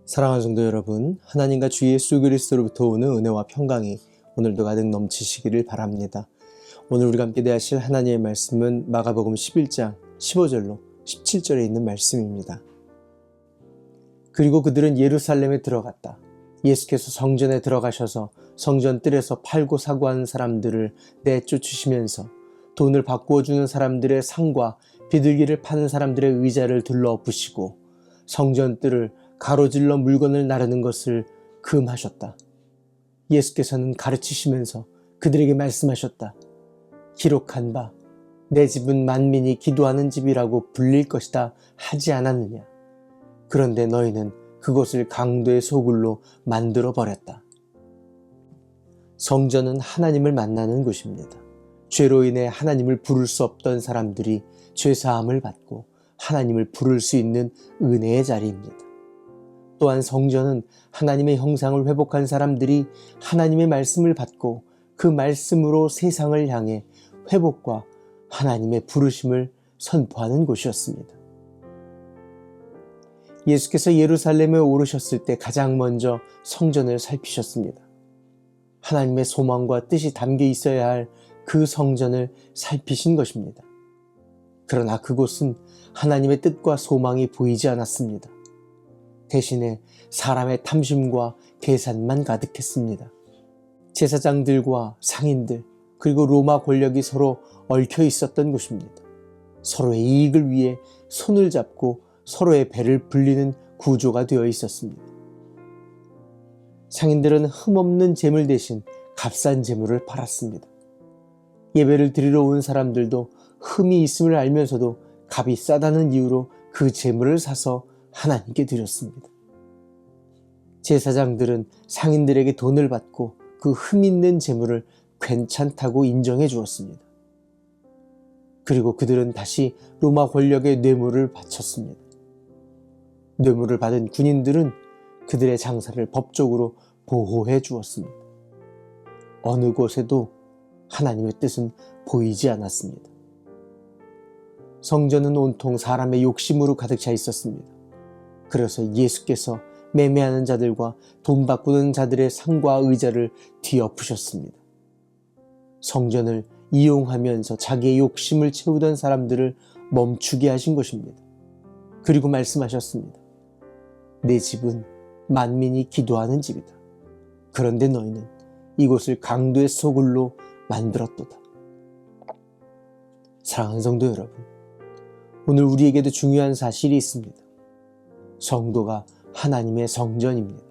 사랑하는 성도 여러분, 하나님과 주 예수 그리스도로부터 오는 은혜와 평강이 오늘도 가득 넘치시기를 바랍니다. 오늘 우리가 함께 대하실 하나님의 말씀은 마가복음 11장 15절로 17절에 있는 말씀입니다. 그리고 그들은 예루살렘에 들어갔다. 예수께서 성전에 들어가셔서 성전 뜰에서 팔고 사고 하는 사람들을 내쫓으시면서 돈을 바꾸어 주는 사람들의 상과 비둘기를 파는 사람들의 의자를 둘러엎으시고 성전 뜰을 가로질러 물건을 나르는 것을 금하셨다. 예수께서는 가르치시면서 그들에게 말씀하셨다. 기록한 바 내 집은 만민이 기도하는 집이라고 불릴 것이다 하지 않았느냐. 그런데 너희는 그것을 강도의 소굴로 만들어 버렸다. 성전은 하나님을 만나는 곳입니다. 죄로 인해 하나님을 부를 수 없던 사람들이 죄사함을 받고 하나님을 부를 수 있는 은혜의 자리입니다. 또한 성전은 하나님의 형상을 회복한 사람들이 하나님의 말씀을 받고 그 말씀으로 세상을 향해 회복과 하나님의 부르심을 선포하는 곳이었습니다. 예수께서 예루살렘에 오르셨을 때 가장 먼저 성전을 살피셨습니다. 하나님의 소망과 뜻이 담겨 있어야 할 그 성전을 살피신 것입니다. 그러나 그곳은 하나님의 뜻과 소망이 보이지 않았습니다. 대신에 사람의 탐심과 계산만 가득했습니다. 제사장들과 상인들 그리고 로마 권력이 서로 얽혀 있었던 곳입니다. 서로의 이익을 위해 손을 잡고 서로의 배를 불리는 구조가 되어 있었습니다. 상인들은 흠없는 재물 대신 값싼 재물을 팔았습니다. 예배를 드리러 온 사람들도 흠이 있음을 알면서도 값이 싸다는 이유로 그 재물을 사서 하나님께 드렸습니다. 제사장들은 상인들에게 돈을 받고 그 흠 있는 재물을 괜찮다고 인정해 주었습니다. 그리고 그들은 다시 로마 권력의 뇌물을 바쳤습니다. 뇌물을 받은 군인들은 그들의 장사를 법적으로 보호해 주었습니다. 어느 곳에도 하나님의 뜻은 보이지 않았습니다. 성전은 온통 사람의 욕심으로 가득 차 있었습니다. 그래서 예수께서 매매하는 자들과 돈 바꾸는 자들의 상과 의자를 뒤엎으셨습니다. 성전을 이용하면서 자기의 욕심을 채우던 사람들을 멈추게 하신 것입니다. 그리고 말씀하셨습니다. 내 집은 만민이 기도하는 집이다. 그런데 너희는 이곳을 강도의 소굴로 만들었도다. 사랑하는 성도 여러분, 오늘 우리에게도 중요한 사실이 있습니다. 성도가 하나님의 성전입니다.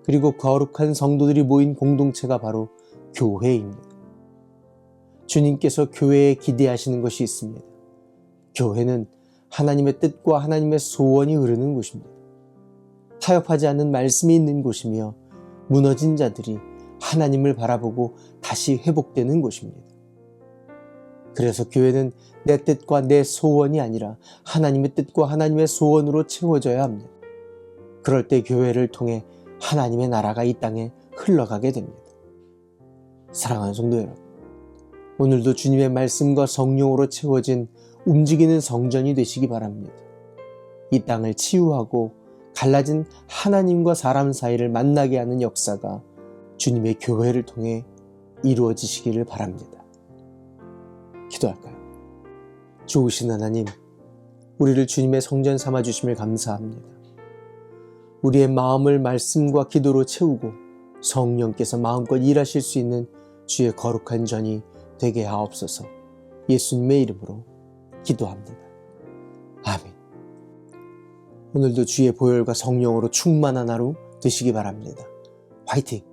그리고 거룩한 성도들이 모인 공동체가 바로 교회입니다. 주님께서 교회에 기대하시는 것이 있습니다. 교회는 하나님의 뜻과 하나님의 소원이 흐르는 곳입니다. 타협하지 않는 말씀이 있는 곳이며 무너진 자들이 하나님을 바라보고 다시 회복되는 곳입니다. 그래서 교회는 내 뜻과 내 소원이 아니라 하나님의 뜻과 하나님의 소원으로 채워져야 합니다. 그럴 때 교회를 통해 하나님의 나라가 이 땅에 흘러가게 됩니다. 사랑하는 성도 여러분, 오늘도 주님의 말씀과 성령으로 채워진 움직이는 성전이 되시기 바랍니다. 이 땅을 치유하고 갈라진 하나님과 사람 사이를 만나게 하는 역사가 주님의 교회를 통해 이루어지시기를 바랍니다. 기도할까요? 좋으신 하나님, 우리를 주님의 성전 삼아주심을 감사합니다. 우리의 마음을 말씀과 기도로 채우고 성령께서 마음껏 일하실 수 있는 주의 거룩한 전이 되게 하옵소서. 예수님의 이름으로 기도합니다. 아멘. 오늘도 주의 보혈과 성령으로 충만한 하루 되시기 바랍니다. 화이팅!